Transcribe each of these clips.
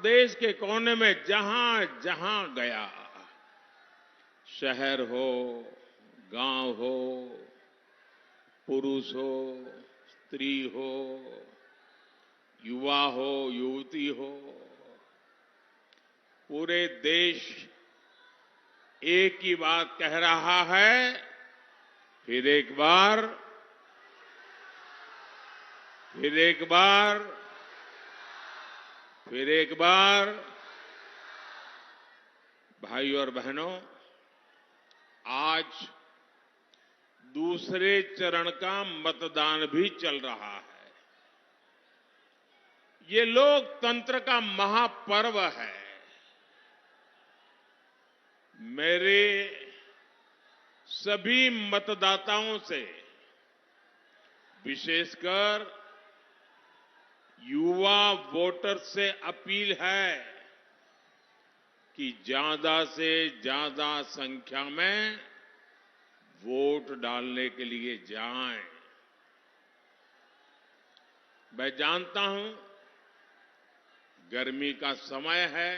देश के कोने में जहां जहां गया, शहर हो, गांव हो, पुरुष हो, स्त्री हो, युवा हो, युवती हो, पूरे देश एक ही बात कह रहा है, फिर एक बार, फिर एक बार, फिर एक बार। भाइयों और बहनों, आज दूसरे चरण का मतदान भी चल रहा है। ये लोकतंत्र का महापर्व है। मेरे सभी मतदाताओं से, विशेषकर युवा वोटर से अपील है कि ज्यादा से ज्यादा संख्या में वोट डालने के लिए जाएं। मैं जानता हूं गर्मी का समय है,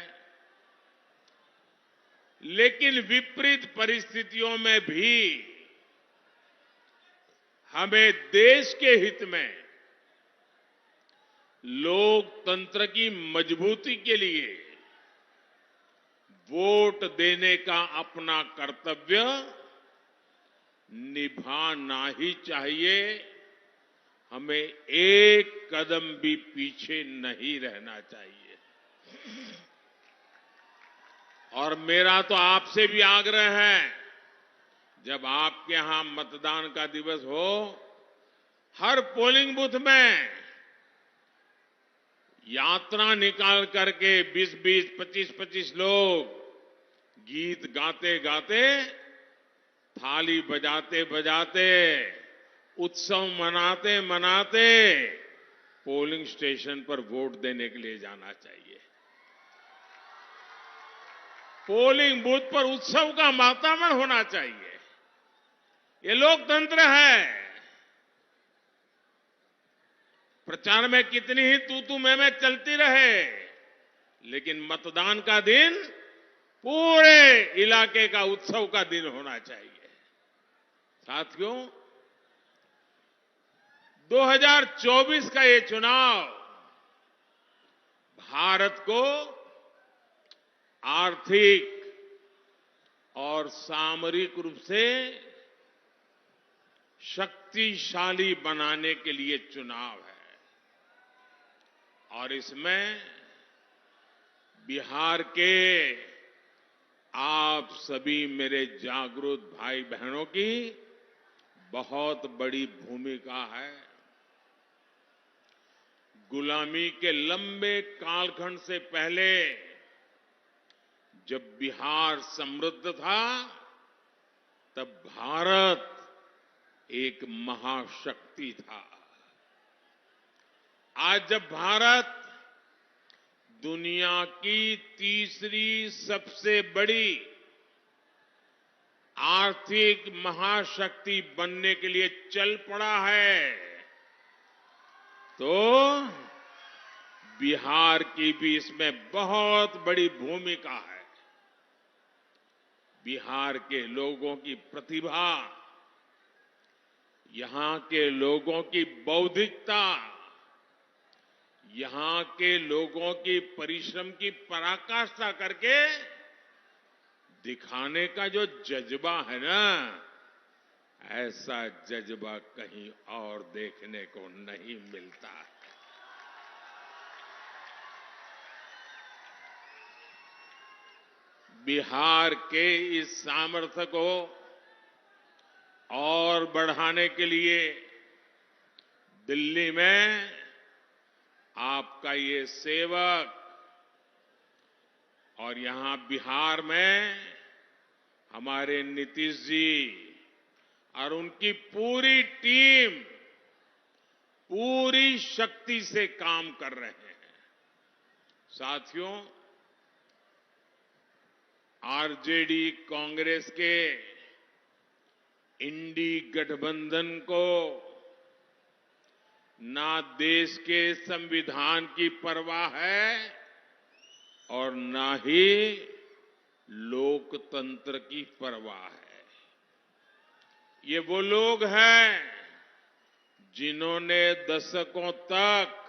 लेकिन विपरीत परिस्थितियों में भी हमें देश के हित में, लोकतंत्र की मजबूती के लिए वोट देने का अपना कर्तव्य निभाना ही चाहिए। हमें एक कदम भी पीछे नहीं रहना चाहिए। और मेरा तो आपसे भी आग्रह है, जब आपके यहां मतदान का दिवस हो, हर पोलिंग बूथ में यात्रा निकाल करके 20-20, 25-25 लोग गीत गाते गाते, थाली बजाते बजाते, उत्सव मनाते मनाते पोलिंग स्टेशन पर वोट देने के लिए जाना चाहिए। पोलिंग बूथ पर उत्सव का वातावरण होना चाहिए। ये लोकतंत्र है। प्रचार में कितनी ही तू मैं चलती रहे, लेकिन मतदान का दिन पूरे इलाके का उत्सव का दिन होना चाहिए। साथियों, 2024 का ये चुनाव भारत को आर्थिक और सामरिक रूप से शक्तिशाली बनाने के लिए चुनाव है। और इसमें बिहार के आप सभी मेरे जागरूक भाई बहनों की बहुत बड़ी भूमिका है। गुलामी के लंबे कालखंड से पहले जब बिहार समृद्ध था, तब भारत एक महाशक्ति था। आज जब भारत दुनिया की तीसरी सबसे बड़ी आर्थिक महाशक्ति बनने के लिए चल पड़ा है, तो बिहार की भी इसमें बहुत बड़ी भूमिका है। बिहार के लोगों की प्रतिभा, यहां के लोगों की बौद्धिकता, यहां के लोगों की परिश्रम की पराकाष्ठा करके दिखाने का जो जज्बा है ना, ऐसा जज्बा कहीं और देखने को नहीं मिलता है। बिहार के इस सामर्थ्य को और बढ़ाने के लिए दिल्ली में आपका ये सेवक और यहां बिहार में हमारे नीतीश जी और उनकी पूरी टीम पूरी शक्ति से काम कर रहे हैं। साथियों, आरजेडी कांग्रेस के इंडी गठबंधन को ना देश के संविधान की परवाह है, और ना ही लोकतंत्र की परवाह है। ये वो लोग हैं जिन्होंने दशकों तक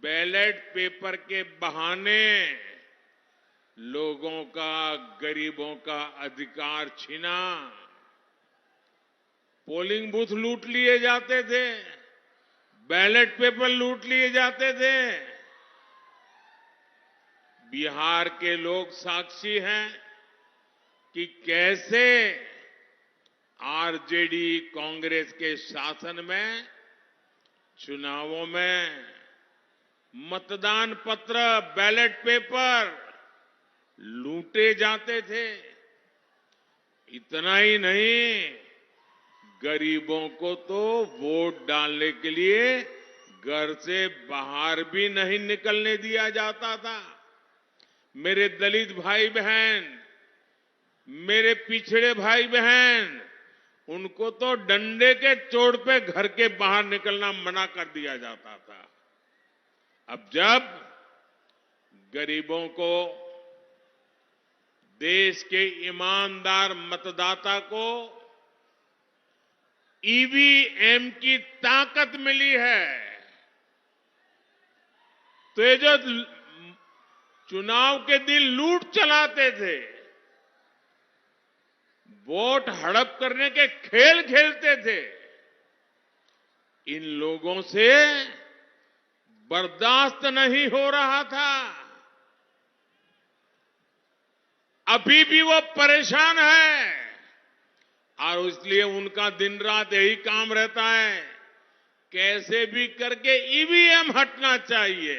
बैलेट पेपर के बहाने लोगों का, गरीबों का अधिकार छीना। पोलिंग बूथ लूट लिए जाते थे, बैलेट पेपर लूट लिए जाते थे। बिहार के लोग साक्षी हैं कि कैसे आरजेडी कांग्रेस के शासन में चुनावों में मतदान पत्र, बैलेट पेपर लूटे जाते थे। इतना ही नहीं, गरीबों को तो वोट डालने के लिए घर से बाहर भी नहीं निकलने दिया जाता था। मेरे दलित भाई बहन, मेरे पिछड़े भाई बहन, उनको तो डंडे के चोट पे घर के बाहर निकलना मना कर दिया जाता था। अब जब गरीबों को, देश के ईमानदार मतदाता को ईवीएम की ताकत मिली है, तो ये जो चुनाव के दिन लूट चलाते थे, वोट हड़प करने के खेल खेलते थे, इन लोगों से बर्दाश्त नहीं हो रहा था। अभी भी वो परेशान है और इसलिए उनका दिन रात यही काम रहता है, कैसे भी करके ईवीएम हटना चाहिए,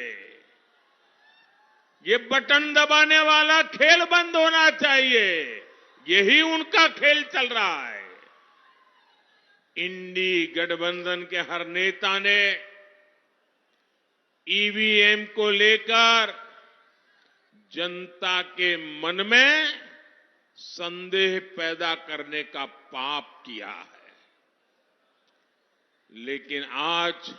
ये बटन दबाने वाला खेल बंद होना चाहिए। यही उनका खेल चल रहा है। इंडी गठबंधन के हर नेता ने ईवीएम को लेकर जनता के मन में संदेह पैदा करने का पाप किया है। लेकिन आज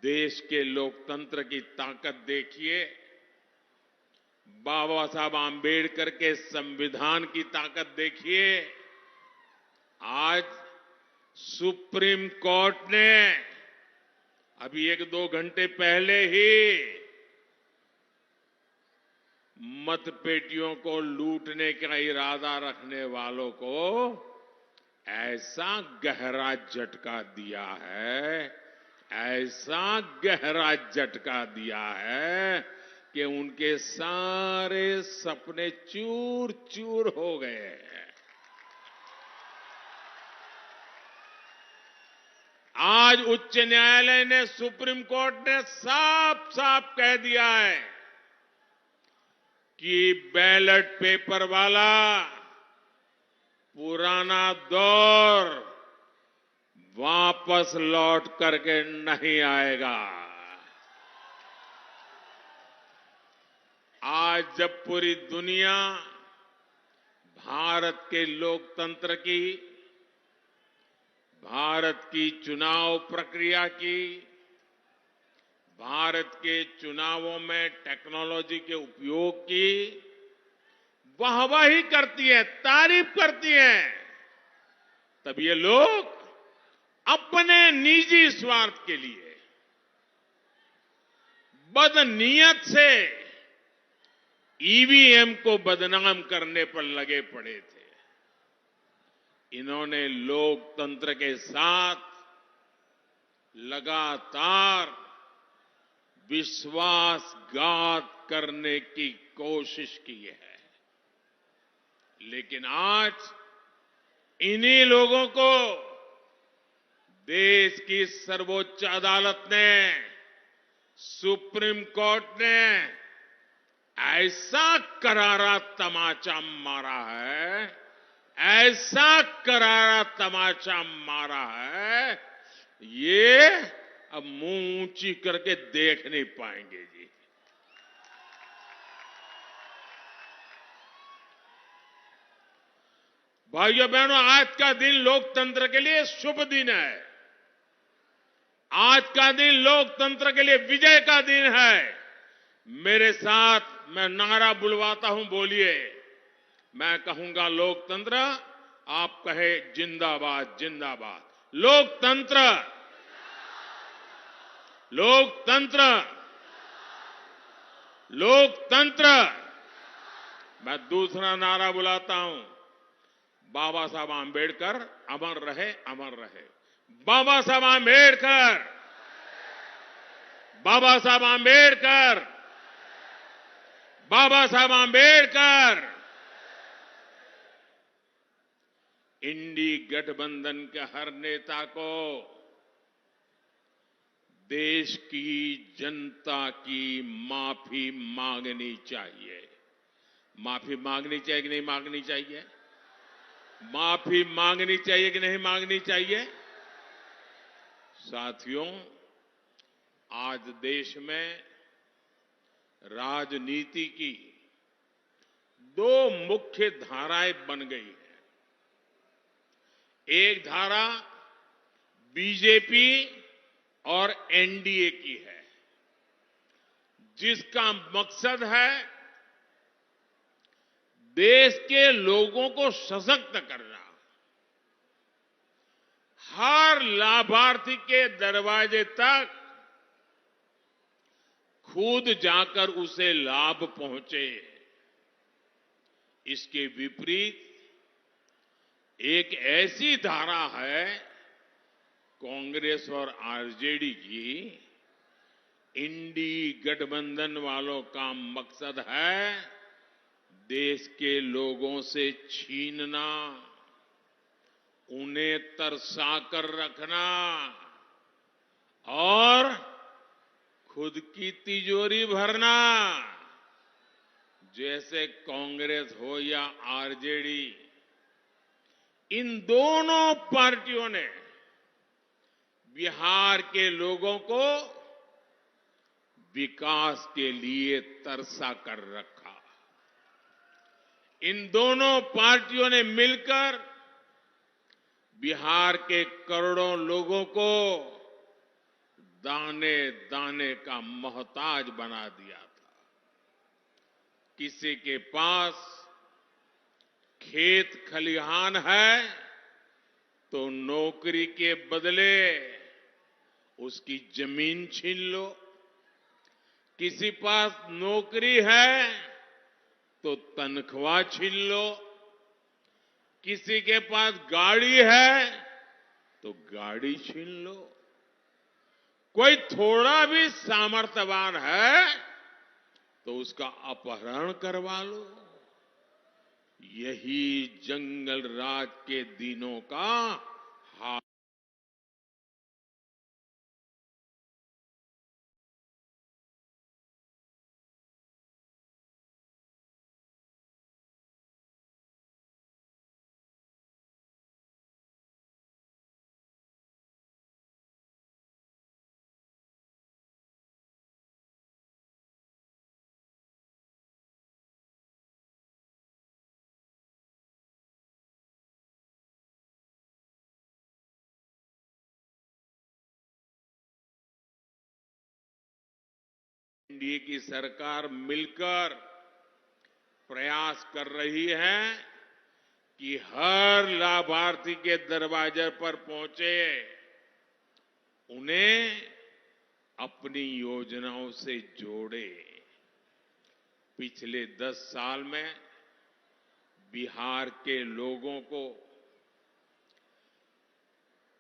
देश के लोकतंत्र की ताकत देखिए, बाबा साहब आंबेडकर के संविधान की ताकत देखिए। आज सुप्रीम कोर्ट ने अभी 1-2 घंटे पहले ही मतपेटियों को लूटने का इरादा रखने वालों को ऐसा गहरा झटका दिया है, ऐसा गहरा झटका दिया है कि उनके सारे सपने चूर चूर हो गए हैं। आज उच्च न्यायालय ने, सुप्रीम कोर्ट ने साफ साफ कह दिया है कि बैलेट पेपर वाला पुराना दौर वापस लौट करके नहीं आएगा। आज जब पूरी दुनिया भारत के लोकतंत्र की, भारत की चुनाव प्रक्रिया की, भारत के चुनावों में टेक्नोलॉजी के उपयोग की वाहवाही करती है, तारीफ करती है, तब ये लोग अपने निजी स्वार्थ के लिए बदनीयत से ईवीएम को बदनाम करने पर लगे पड़े थे। इन्होंने लोकतंत्र के साथ लगातार विश्वासघात करने की कोशिश की है। लेकिन आज इन्हीं लोगों को देश की सर्वोच्च अदालत ने, सुप्रीम कोर्ट ने ऐसा करारा तमाचा मारा है, ऐसा करारा तमाचा मारा है, ये अब मुंह ऊंची करके देख नहीं पाएंगे जी। भाइयों बहनों, आज का दिन लोकतंत्र के लिए शुभ दिन है। आज का दिन लोकतंत्र के लिए विजय का दिन है। मेरे साथ मैं नारा बुलवाता हूं, बोलिए। मैं कहूंगा लोकतंत्र, आप कहे जिंदाबाद जिंदाबाद। लोकतंत्र, लोकतंत्र, लोकतंत्र। मैं दूसरा नारा बुलाता हूं, बाबा साहब आंबेडकर अमर रहे, अमर रहे। बाबा साहब आंबेडकर, बाबा साहब आंबेडकर, बाबा साहब आंबेडकर। इंडी गठबंधन के हर नेता को देश की जनता की माफी मांगनी चाहिए। माफी मांगनी चाहिए कि नहीं मांगनी चाहिए? माफी मांगनी चाहिए कि नहीं मांगनी चाहिए? साथियों, आज देश में राजनीति की दो मुख्य धाराएं बन गई हैं। एक धारा बीजेपी और एनडीए की है, जिसका मकसद है देश के लोगों को सशक्त करना, हर लाभार्थी के दरवाजे तक खुद जाकर उसे लाभ पहुंचे। इसके विपरीत एक ऐसी धारा है कांग्रेस और आरजेडी की, इंडी गठबंधन वालों का मकसद है देश के लोगों से छीनना, उन्हें तरसा कर रखना और खुद की तिजोरी भरना। जैसे कांग्रेस हो या आरजेडी, इन दोनों पार्टियों ने बिहार के लोगों को विकास के लिए तरसा कर रखा। इन दोनों पार्टियों ने मिलकर बिहार के करोड़ों लोगों को दाने दाने का मोहताज बना दिया था। किसी के पास खेत खलिहान है तो नौकरी के बदले उसकी जमीन छीन लो। किसी पास नौकरी है तो तनख्वाह छीन लो। किसी के पास गाड़ी है तो गाड़ी छीन लो। कोई थोड़ा भी सामर्थ्यवान है तो उसका अपहरण करवा लो। यही जंगल राज के दिनों का हाल। एनडीए की सरकार मिलकर प्रयास कर रही है कि हर लाभार्थी के दरवाजे पर पहुंचे, उन्हें अपनी योजनाओं से जोड़े। पिछले 10 साल में बिहार के लोगों को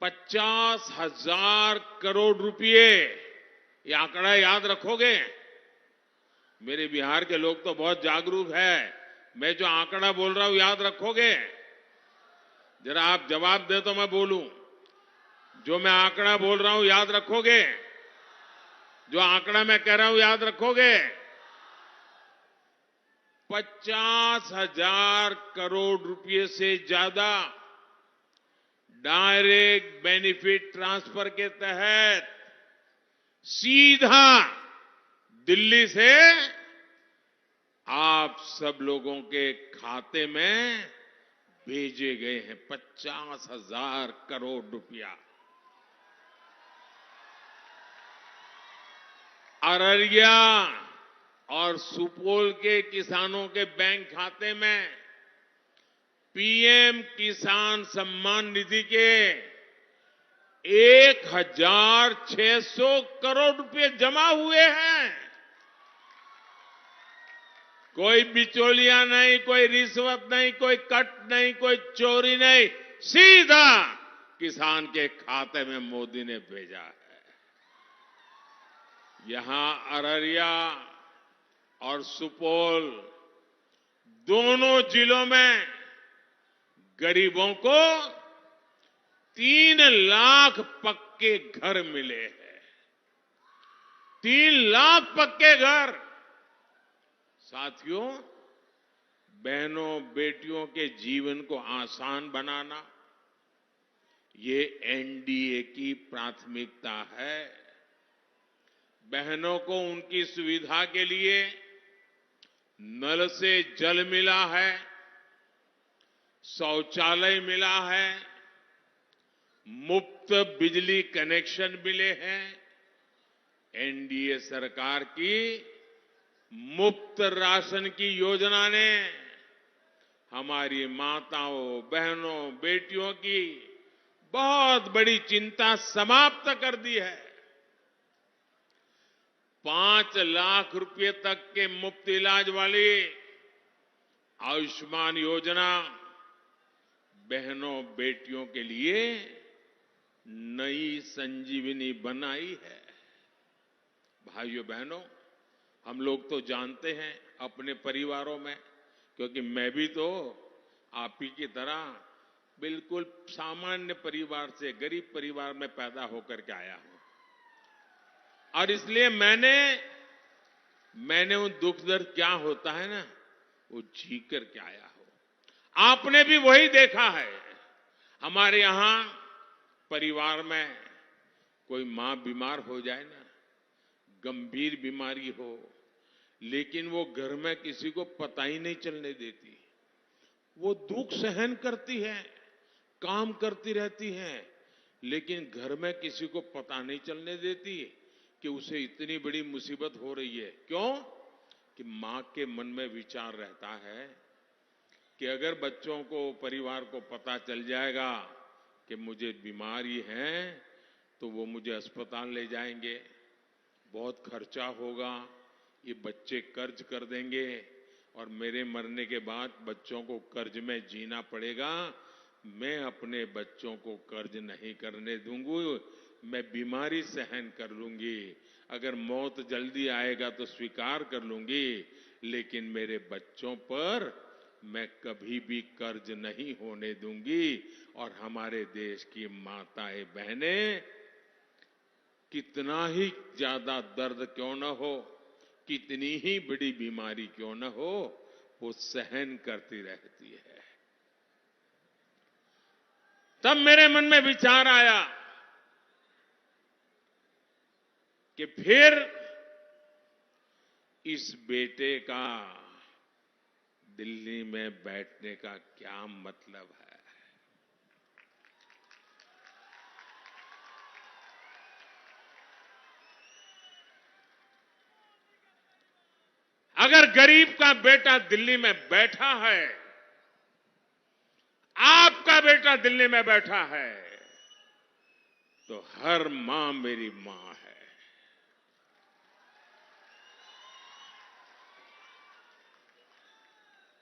50,000 करोड़ रुपए, ये आंकड़ा याद रखोगे? मेरे बिहार के लोग तो बहुत जागरूक है। मैं जो आंकड़ा बोल रहा हूं याद रखोगे? जरा आप जवाब दे तो मैं बोलूं। जो मैं आंकड़ा बोल रहा हूं याद रखोगे? जो आंकड़ा मैं कह रहा हूं याद रखोगे? 50,000 करोड़ रुपए से ज्यादा डायरेक्ट बेनिफिट ट्रांसफर के तहत सीधा दिल्ली से आप सब लोगों के खाते में भेजे गए हैं। 50,000 करोड़ रुपया। अररिया, और सुपौल के किसानों के बैंक खाते में पीएम किसान सम्मान निधि के 1,600 करोड़ रुपए जमा हुए हैं। कोई बिचौलिया नहीं, कोई रिश्वत नहीं, कोई कट नहीं, कोई चोरी नहीं, सीधा किसान के खाते में मोदी ने भेजा है। यहां अररिया और सुपौल दोनों जिलों में गरीबों को 3 लाख पक्के घर मिले हैं। 3 लाख पक्के घर। साथियों, बहनों बेटियों के जीवन को आसान बनाना ये एनडीए की प्राथमिकता है। बहनों को उनकी सुविधा के लिए नल से जल मिला है, शौचालय मिला है, मुफ्त बिजली कनेक्शन मिले हैं। एनडीए सरकार की मुफ्त राशन की योजना ने हमारी माताओं, बहनों, बेटियों की बहुत बड़ी चिंता समाप्त कर दी है। 5 लाख रुपए तक के मुफ्त इलाज वाली आयुष्मान योजना बहनों बेटियों के लिए नई संजीवनी बनाई है। भाइयों बहनों, हम लोग तो जानते हैं अपने परिवारों में, क्योंकि मैं भी तो आप ही की तरह बिल्कुल सामान्य परिवार से, गरीब परिवार में पैदा होकर के आया हूं, और इसलिए मैंने वो दुख दर्द क्या होता है ना, वो जी करके आया हूं। आपने भी वही देखा है। हमारे यहां परिवार में कोई मां बीमार हो जाए ना, गंभीर बीमारी हो, लेकिन वो घर में किसी को पता ही नहीं चलने देती। वो दुख सहन करती है, काम करती रहती है, लेकिन घर में किसी को पता नहीं चलने देती कि उसे इतनी बड़ी मुसीबत हो रही है। क्यों? कि मां के मन में विचार रहता है कि अगर बच्चों को, परिवार को पता चल जाएगा कि मुझे बीमारी है, तो वो मुझे अस्पताल ले जाएंगे, बहुत खर्चा होगा, ये बच्चे कर्ज कर देंगे और मेरे मरने के बाद बच्चों को कर्ज में जीना पड़ेगा। मैं अपने बच्चों को कर्ज नहीं करने दूंगी, मैं बीमारी सहन कर लूंगी, अगर मौत जल्दी आएगा तो स्वीकार कर लूंगी, लेकिन मेरे बच्चों पर मैं कभी भी कर्ज नहीं होने दूंगी। और हमारे देश की माताएं बहनें कितना ही ज्यादा दर्द क्यों न हो, कितनी ही बड़ी बीमारी क्यों न हो, वो सहन करती रहती है। तब मेरे मन में विचार आया कि फिर इस बेटे का दिल्ली में बैठने का क्या मतलब है। अगर गरीब का बेटा दिल्ली में बैठा है, आपका बेटा दिल्ली में बैठा है, तो हर मां मेरी मां है।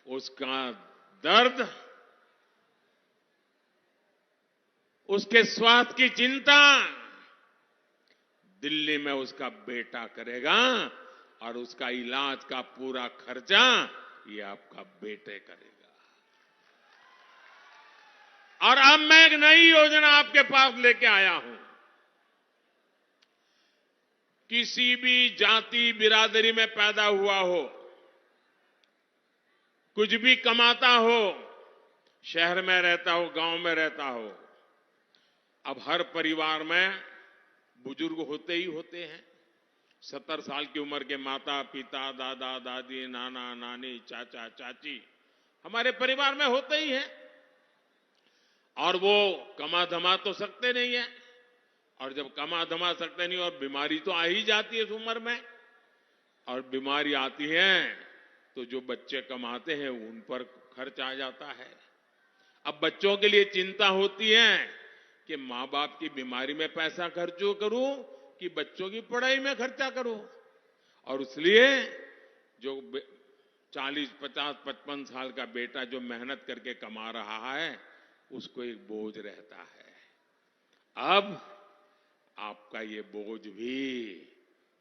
उसका दर्द, उसके स्वास्थ्य की चिंता दिल्ली में उसका बेटा करेगा, और उसका इलाज का पूरा खर्चा ये आपका बेटे करेगा। और अब मैं एक नई योजना आपके पास लेके आया हूं। किसी भी जाति बिरादरी में पैदा हुआ हो, कुछ भी कमाता हो, शहर में रहता हो, गांव में रहता हो, अब हर परिवार में बुजुर्ग होते ही होते हैं। 70 साल की उम्र के माता पिता, दादा दादी, नाना नानी, चाचा चाची हमारे परिवार में होते ही हैं, और वो कमा धमा तो सकते नहीं है, और जब कमा धमा सकते नहीं और बीमारी तो आ ही जाती है इस उम्र में, और बीमारी आती है तो जो बच्चे कमाते हैं उन पर खर्च आ जाता है। अब बच्चों के लिए चिंता होती है कि मां बाप की बीमारी में पैसा खर्च करूं कि बच्चों की पढ़ाई में खर्चा करूं, और इसलिए जो 40, 50, 55 साल का बेटा जो मेहनत करके कमा रहा है उसको एक बोझ रहता है। अब आपका ये बोझ भी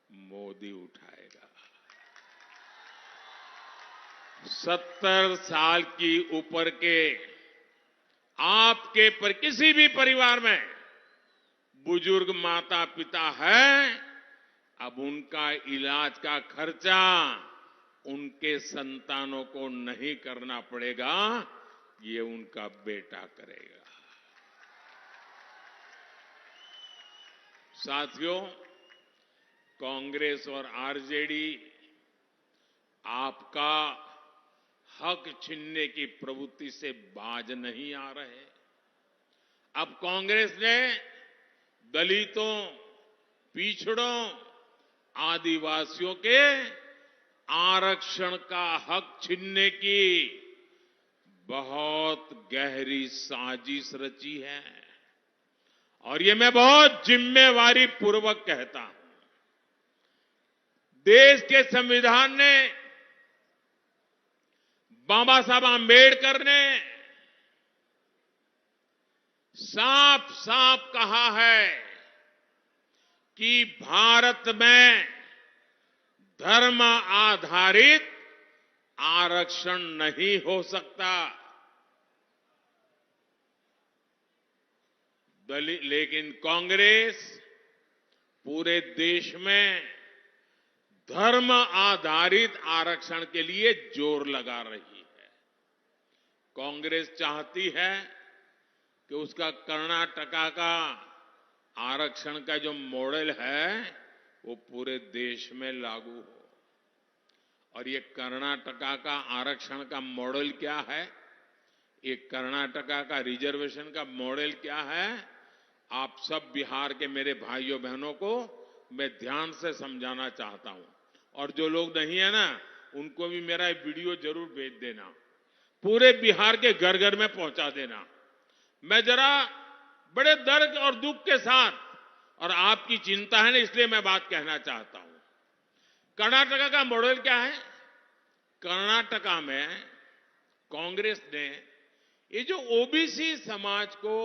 मोदी उठाएगा। 70 साल की ऊपर के आपके पर किसी भी परिवार में बुजुर्ग माता पिता है, अब उनका इलाज का खर्चा उनके संतानों को नहीं करना पड़ेगा, ये उनका बेटा करेगा। साथियों, कांग्रेस और आरजेडी आपका हक छीनने की प्रवृत्ति से बाज नहीं आ रहे। अब कांग्रेस ने दलितों, पिछड़ों, आदिवासियों के आरक्षण का हक छीनने की बहुत गहरी साजिश रची है, और ये मैं बहुत जिम्मेवारी पूर्वक कहता हूं। देश के संविधान ने, बाबा साहब आंबेडकर ने साफ साफ कहा है कि भारत में धर्म आधारित आरक्षण नहीं हो सकता। लेकिन कांग्रेस पूरे देश में धर्म आधारित आरक्षण के लिए जोर लगा रही है। कांग्रेस चाहती है कि उसका कर्नाटका का आरक्षण का जो मॉडल है वो पूरे देश में लागू हो। और ये कर्नाटका का आरक्षण का मॉडल क्या है, ये कर्नाटका का रिजर्वेशन का मॉडल क्या है, आप सब बिहार के मेरे भाइयों बहनों को मैं ध्यान से समझाना चाहता हूं, और जो लोग नहीं है ना उनको भी मेरा वीडियो जरूर भेज देना, पूरे बिहार के घर घर में पहुंचा देना। मैं जरा बड़े दर्द और दुख के साथ, और आपकी चिंता है ना इसलिए मैं बात कहना चाहता हूं। कर्नाटका का मॉडल क्या है? कर्नाटका में कांग्रेस ने ये जो ओबीसी समाज को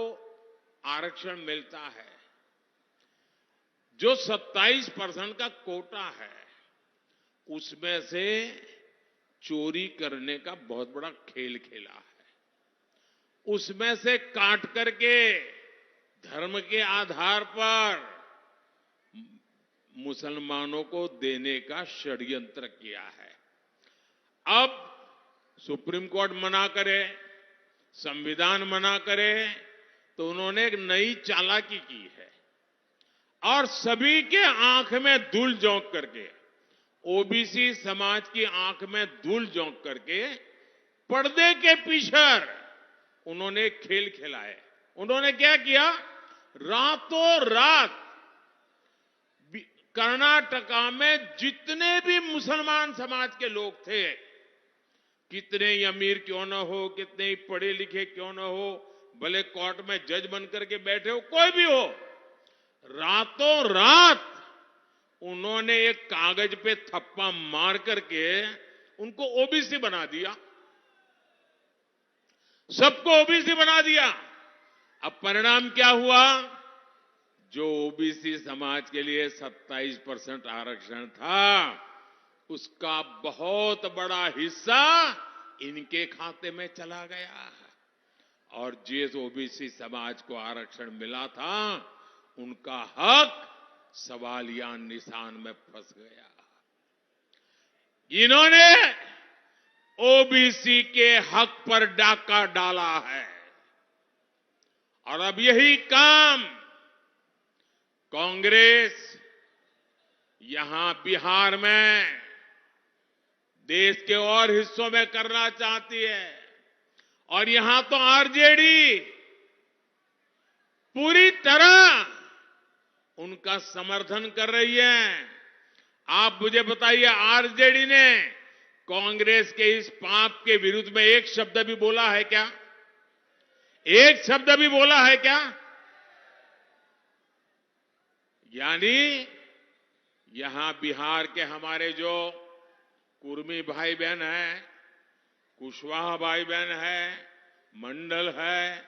आरक्षण मिलता है, जो 27% का कोटा है, उसमें से चोरी करने का बहुत बड़ा खेल खेला है। उसमें से काट करके धर्म के आधार पर मुसलमानों को देने का षड्यंत्र किया है। अब सुप्रीम कोर्ट मना करे, संविधान मना करे, तो उन्होंने एक नई चालाकी की है और सभी के आंख में धूल झोंक करके, ओबीसी समाज की आंख में धूल झोंक करके पर्दे के पीछे उन्होंने खेल खेलाए। उन्होंने क्या किया? रातों रात कर्नाटका में जितने भी मुसलमान समाज के लोग थे, कितने ही अमीर क्यों न हो, कितने ही पढ़े लिखे क्यों न हो, भले कोर्ट में जज बनकर के बैठे हो, कोई भी हो, रातों रात उन्होंने एक कागज पे थप्पा मार करके उनको ओबीसी बना दिया, सबको ओबीसी बना दिया। अब परिणाम क्या हुआ? जो ओबीसी समाज के लिए 27% आरक्षण था, उसका बहुत बड़ा हिस्सा इनके खाते में चला गया, और जिस ओबीसी समाज को आरक्षण मिला था उनका हक सवालिया निशान में फंस गया। इन्होंने ओबीसी के हक पर डाका डाला है, और अब यही काम कांग्रेस यहां बिहार में, देश के और हिस्सों में करना चाहती है। और यहां तो आरजेडी पूरी तरह उनका समर्थन कर रही है। आप मुझे बताइए, आरजेडी ने कांग्रेस के इस पाप के विरुद्ध में एक शब्द भी बोला है क्या? एक शब्द भी बोला है क्या? यानी यहां बिहार के हमारे जो कुर्मी भाई बहन हैं, कुशवाहा भाई बहन है, मंडल है,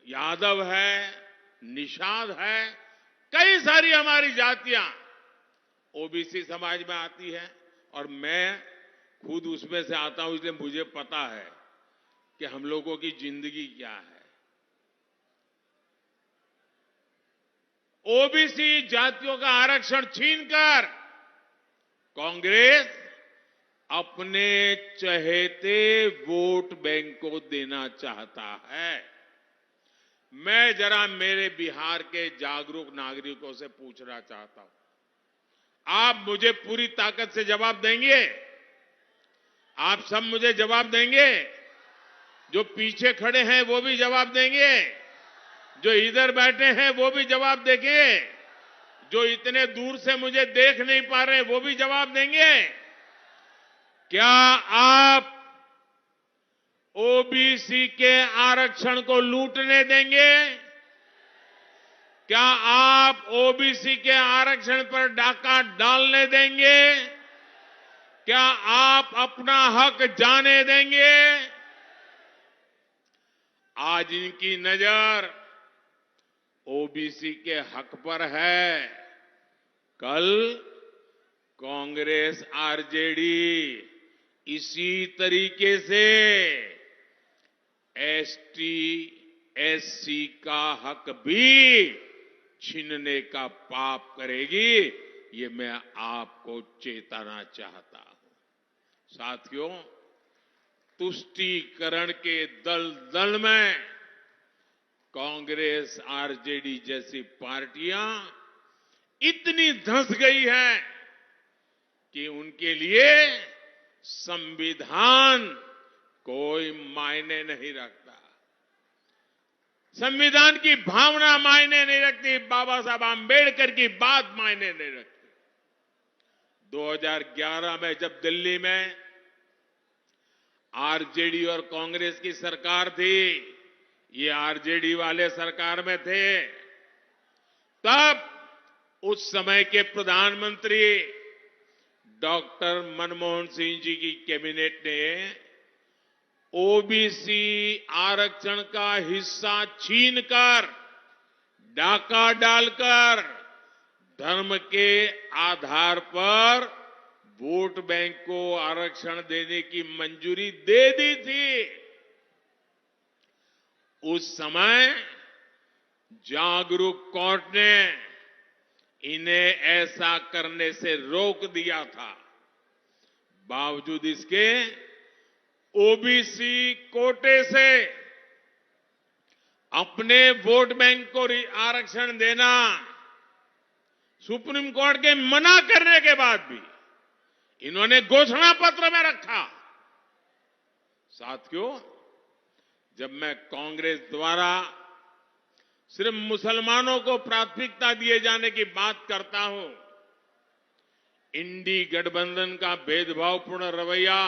यादव है, निषाद है, कई सारी हमारी जातियां ओबीसी समाज में आती है और मैं खुद उसमें से आता हूं, इसलिए मुझे पता है कि हम लोगों की जिंदगी क्या है। ओबीसी जातियों का आरक्षण छीनकर कांग्रेस अपने चहेते वोट बैंक को देना चाहता है। मैं जरा मेरे बिहार के जागरूक नागरिकों से पूछना चाहता हूं, आप मुझे पूरी ताकत से जवाब देंगे? आप सब मुझे जवाब देंगे? जो पीछे खड़े हैं वो भी जवाब देंगे? जो इधर बैठे हैं वो भी जवाब देंगे? जो इतने दूर से मुझे देख नहीं पा रहे वो भी जवाब देंगे? क्या आप ओबीसी के आरक्षण को लूटने देंगे? क्या आप ओबीसी के आरक्षण पर डाका डालने देंगे? क्या आप अपना हक जाने देंगे? आज इनकी नजर ओबीसी के हक पर है, कल कांग्रेस आरजेडी इसी तरीके से एसटी एससी का हक भी छीनने का पाप करेगी। ये मैं आपको चेताना चाहता हूं। साथियों, तुष्टीकरण के दलदल में कांग्रेस आरजेडी जैसी पार्टियां इतनी धंस गई हैं कि उनके लिए संविधान कोई मायने नहीं रखता। संविधान की भावना मायने नहीं रखती, बाबा साहब आंबेडकर की बात मायने नहीं रखती। 2011 में जब दिल्ली में आरजेडी और कांग्रेस की सरकार थी, ये आरजेडी वाले सरकार में थे, तब उस समय के प्रधानमंत्री डॉक्टर मनमोहन सिंह जी की कैबिनेट ने ओबीसी आरक्षण का हिस्सा छीनकर, डाका डालकर धर्म के आधार पर वोट बैंक को आरक्षण देने की मंजूरी दे दी थी। उस समय जागरूक कोर्ट ने इन्हें ऐसा करने से रोक दिया था। बावजूद इसके ओबीसी कोटे से अपने वोट बैंक को आरक्षण देना सुप्रीम कोर्ट के मना करने के बाद भी इन्होंने घोषणा पत्र में रखा। साथियों, जब मैं कांग्रेस द्वारा सिर्फ मुसलमानों को प्राथमिकता दिए जाने की बात करता हूं, इंडी गठबंधन का भेदभावपूर्ण रवैया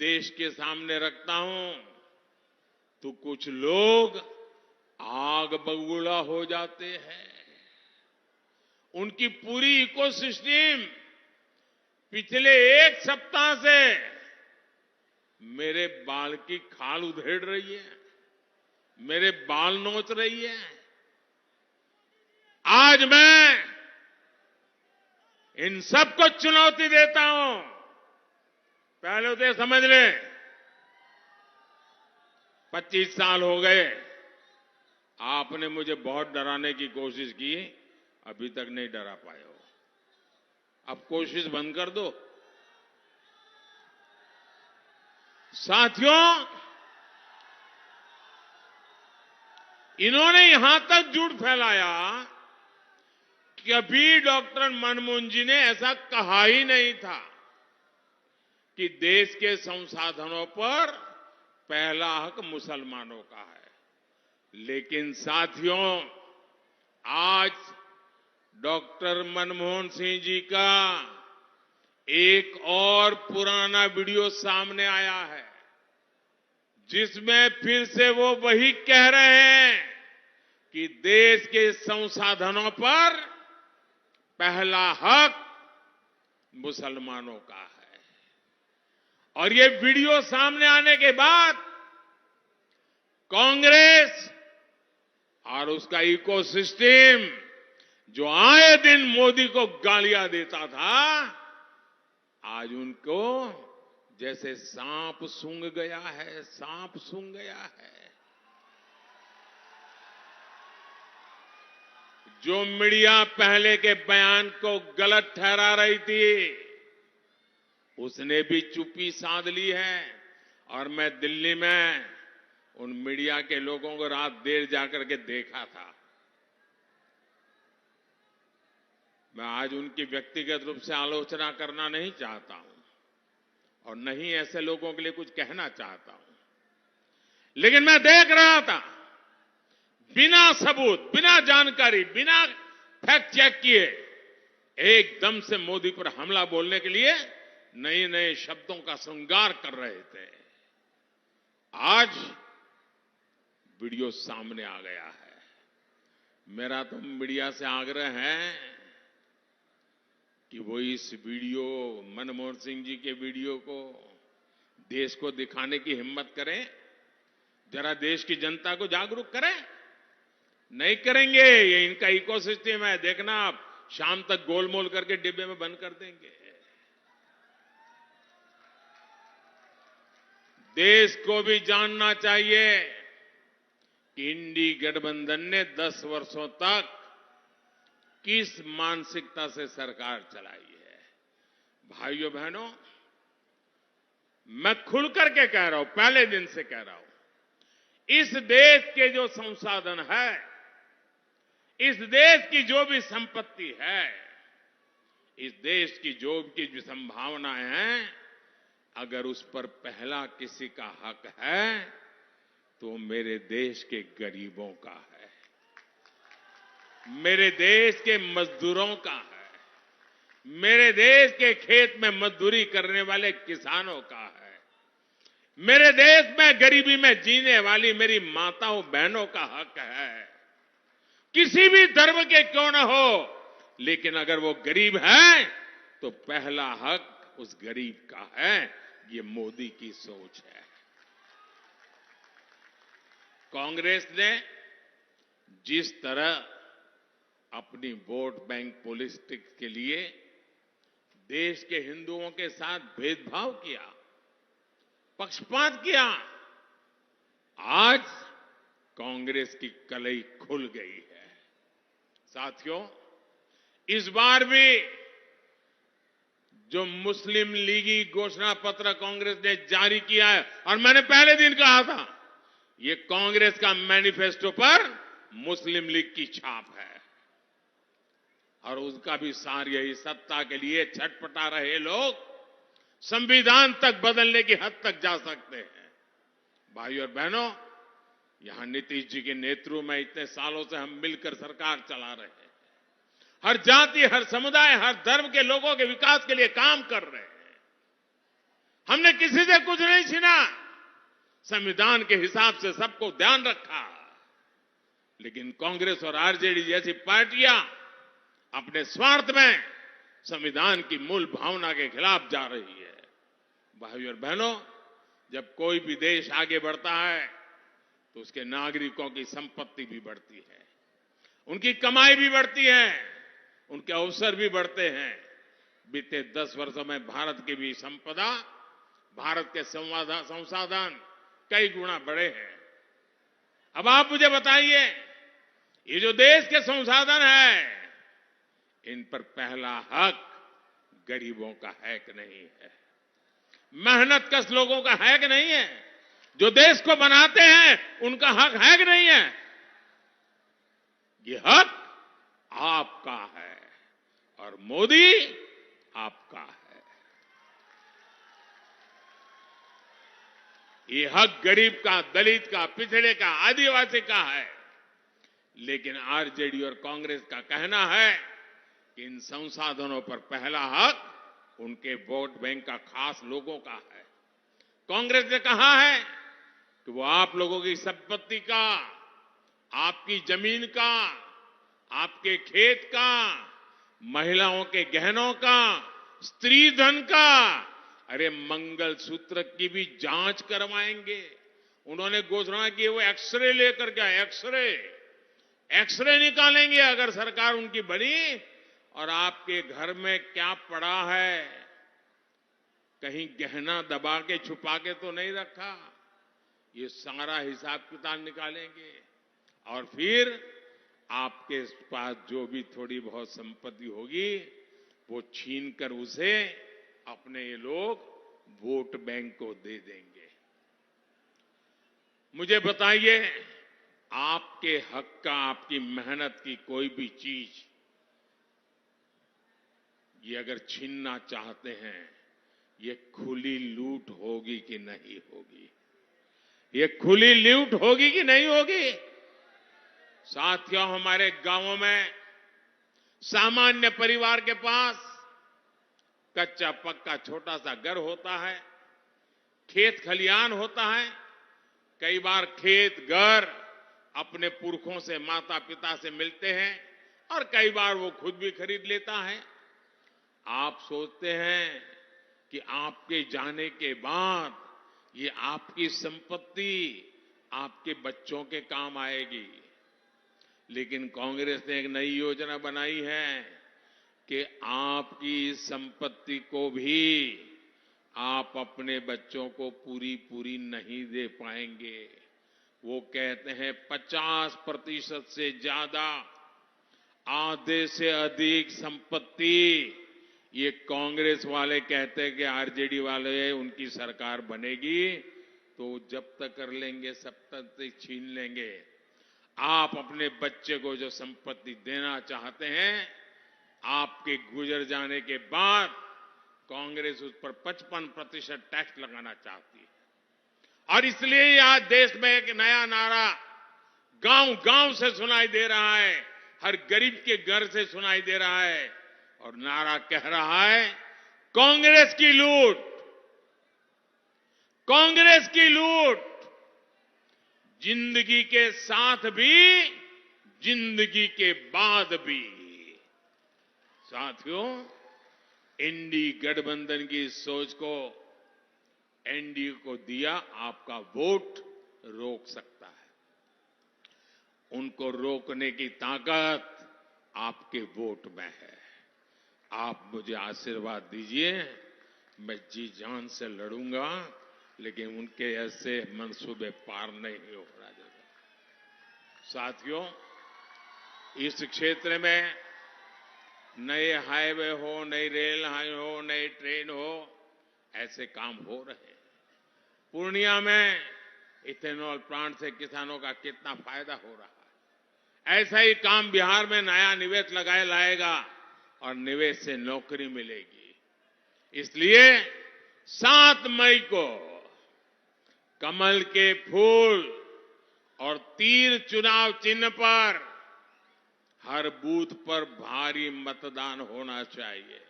देश के सामने रखता हूं, तो कुछ लोग आग बबूला हो जाते हैं। उनकी पूरी इकोसिस्टम पिछले एक सप्ताह से मेरे बाल की खाल उधेड़ रही है, मेरे बाल नोच रही है। आज मैं इन सबको चुनौती देता हूं। पहले तो समझ लें, 25 साल हो गए, आपने मुझे बहुत डराने की कोशिश की, अभी तक नहीं डरा पाए हो। अब कोशिश बंद कर दो। साथियों, इन्होंने यहां तक झूठ फैलाया कि अभी डॉक्टर मनमोहन जी ने ऐसा कहा ही नहीं था कि देश के संसाधनों पर पहला हक मुसलमानों का है। लेकिन साथियों, आज डॉक्टर मनमोहन सिंह जी का एक और पुराना वीडियो सामने आया है, जिसमें फिर से वो वही कह रहे हैं कि देश के संसाधनों पर पहला हक मुसलमानों का है। और ये वीडियो सामने आने के बाद कांग्रेस और उसका इकोसिस्टम जो आए दिन मोदी को गालियां देता था, आज उनको जैसे सांप सूंघ गया है, सांप सूंघ गया है। जो मीडिया पहले के बयान को गलत ठहरा रही थी, उसने भी चुप्पी साध ली है। और मैं दिल्ली में उन मीडिया के लोगों को रात देर जाकर के देखा था। मैं आज उनकी व्यक्तिगत रूप से आलोचना करना नहीं चाहता हूं और नहीं ऐसे लोगों के लिए कुछ कहना चाहता हूं, लेकिन मैं देख रहा था बिना सबूत, बिना जानकारी, बिना फैक्ट चेक किए एकदम से मोदी पर हमला बोलने के लिए नए नए शब्दों का श्रृंगार कर रहे थे। आज वीडियो सामने आ गया है। मेरा तो मीडिया से आग्रह है कि वो इस वीडियो, मनमोहन सिंह जी के वीडियो को देश को दिखाने की हिम्मत करें, जरा देश की जनता को जागरूक करें। नहीं करेंगे, ये इनका इकोसिस्टम है, देखना आप शाम तक गोलमोल करके डिब्बे में बंद कर देंगे। देश को भी जानना चाहिए कि इंडी गठबंधन ने 10 वर्षों तक किस मानसिकता से सरकार चलाई है। भाइयों बहनों, मैं खुलकर के कह रहा हूं, पहले दिन से कह रहा हूं, इस देश के जो संसाधन है, इस देश की जो भी संपत्ति है, इस देश की जो भी संभावनाएं हैं, अगर उस पर पहला किसी का हक है तो मेरे देश के गरीबों का है, मेरे देश के मजदूरों का है, मेरे देश के खेत में मजदूरी करने वाले किसानों का है, मेरे देश में गरीबी में जीने वाली मेरी माताओं बहनों का हक है। किसी भी धर्म के क्यों न हो, लेकिन अगर वो गरीब है तो पहला हक उस गरीब का है। ये मोदी की सोच है। कांग्रेस ने जिस तरह अपनी वोट बैंक पॉलिटिक्स के लिए देश के हिंदुओं के साथ भेदभाव किया, पक्षपात किया, आज कांग्रेस की कलई खुल गई है। साथियों, इस बार भी जो मुस्लिम लीगी घोषणा पत्र कांग्रेस ने जारी किया है, और मैंने पहले दिन कहा था, ये कांग्रेस का मैनिफेस्टो पर मुस्लिम लीग की छाप है। और उसका भी सार यही, सत्ता के लिए छटपटा रहे लोग संविधान तक बदलने की हद तक जा सकते हैं। भाइयों और बहनों, यहां नीतीश जी के नेतृत्व में इतने सालों से हम मिलकर सरकार चला रहे हैं। हर जाति, हर समुदाय, हर धर्म के लोगों के विकास के लिए काम कर रहे हैं। हमने किसी से कुछ नहीं छीना, संविधान के हिसाब से सबको ध्यान रखा। लेकिन कांग्रेस और आरजेडी जैसी पार्टियां अपने स्वार्थ में संविधान की मूल भावना के खिलाफ जा रही है। भाइयों और बहनों, जब कोई भी देश आगे बढ़ता है तो उसके नागरिकों की संपत्ति भी बढ़ती है, उनकी कमाई भी बढ़ती है, उनके अवसर भी बढ़ते हैं। बीते 10 वर्षों में भारत की भी संपदा, भारत के संसाधन कई गुना बढ़े हैं। अब आप मुझे बताइए, ये जो देश के संसाधन है, इन पर पहला हक गरीबों का है कि नहीं है? मेहनतकश लोगों का है कि नहीं है? जो देश को बनाते हैं उनका हक है कि नहीं है? ये हक आपका है और मोदी आपका है। ये हक गरीब का, दलित का, पिछड़े का, आदिवासी का है। लेकिन आरजेडी और कांग्रेस का कहना है कि इन संसाधनों पर पहला हक उनके वोट बैंक का खास लोगों का है। कांग्रेस ने कहा है कि वो आप लोगों की संपत्ति का, आपकी जमीन का, आपके खेत का, महिलाओं के गहनों का, स्त्री धन का, अरे मंगलसूत्र की भी जांच करवाएंगे। उन्होंने घोषणा की वो एक्सरे लेकर के एक्सरे निकालेंगे अगर सरकार उनकी बनी, और आपके घर में क्या पड़ा है, कहीं गहना दबा के छुपा के तो नहीं रखा, ये सारा हिसाब किताब निकालेंगे। और फिर आपके पास जो भी थोड़ी बहुत संपत्ति होगी वो छीन कर उसे अपने ये लोग वोट बैंक को दे देंगे। मुझे बताइए, आपके हक का, आपकी मेहनत की कोई भी चीज ये अगर छीनना चाहते हैं, ये खुली लूट होगी कि नहीं होगी? ये खुली लूट होगी कि नहीं होगी? साथियों, हमारे गांवों में सामान्य परिवार के पास कच्चा पक्का छोटा सा घर होता है, खेत खलियान होता है। कई बार खेत घर अपने पुरखों से, माता पिता से मिलते हैं और कई बार वो खुद भी खरीद लेता है। आप सोचते हैं कि आपके जाने के बाद ये आपकी संपत्ति आपके बच्चों के काम आएगी, लेकिन कांग्रेस ने एक नई योजना बनाई है कि आपकी संपत्ति को भी आप अपने बच्चों को पूरी पूरी नहीं दे पाएंगे। वो कहते हैं 50% से ज्यादा, आधे से अधिक संपत्ति ये कांग्रेस वाले कहते हैं कि आरजेडी वाले उनकी सरकार बनेगी तो जब तक कर लेंगे, सब तक छीन लेंगे। आप अपने बच्चे को जो संपत्ति देना चाहते हैं, आपके गुजर जाने के बाद कांग्रेस उस पर 55% टैक्स लगाना चाहती है। और इसलिए आज देश में एक नया नारा गांव गांव से सुनाई दे रहा है, हर गरीब के घर से सुनाई दे रहा है, और नारा कह रहा है, कांग्रेस की लूट, कांग्रेस की लूट, जिंदगी के साथ भी, जिंदगी के बाद भी। साथियों, एनडीए गठबंधन की सोच को एनडीए को दिया आपका वोट रोक सकता है। उनको रोकने की ताकत आपके वोट में है। आप मुझे आशीर्वाद दीजिए, मैं जी जान से लड़ूंगा, लेकिन उनके ऐसे मंसूबे पार नहीं हो रहा। साथियों, इस क्षेत्र में नए हाईवे हो, नई रेल हो, नई ट्रेन हो, ऐसे काम हो रहे हैं। पूर्णिया में इथेनॉल प्लांट से किसानों का कितना फायदा हो रहा है। ऐसा ही काम बिहार में नया निवेश लाएगा और निवेश से नौकरी मिलेगी। इसलिए 7 मई को कमल के फूल और तीर चुनाव चिन्ह पर हर बूथ पर भारी मतदान होना चाहिए।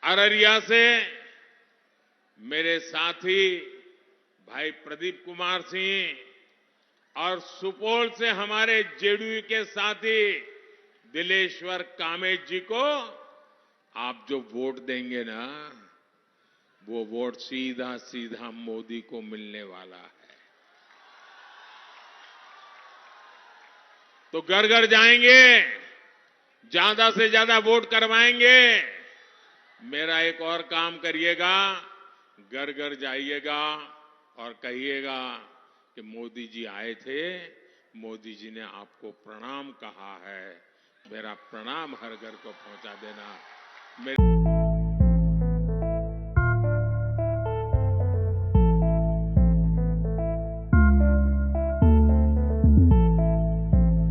अररिया से मेरे साथी भाई प्रदीप कुमार सिंह और सुपौल से हमारे जेडीयू के साथी दिलेश्वर कामेत जी को आप जो वोट देंगे ना, वो वोट सीधा सीधा मोदी को मिलने वाला है। तो घर घर जाएंगे, ज्यादा से ज्यादा वोट करवाएंगे। मेरा एक और काम करिएगा, घर घर जाइएगा और कहिएगा कि मोदी जी आए थे, मोदी जी ने आपको प्रणाम कहा है, मेरा प्रणाम हर घर को पहुंचा देना।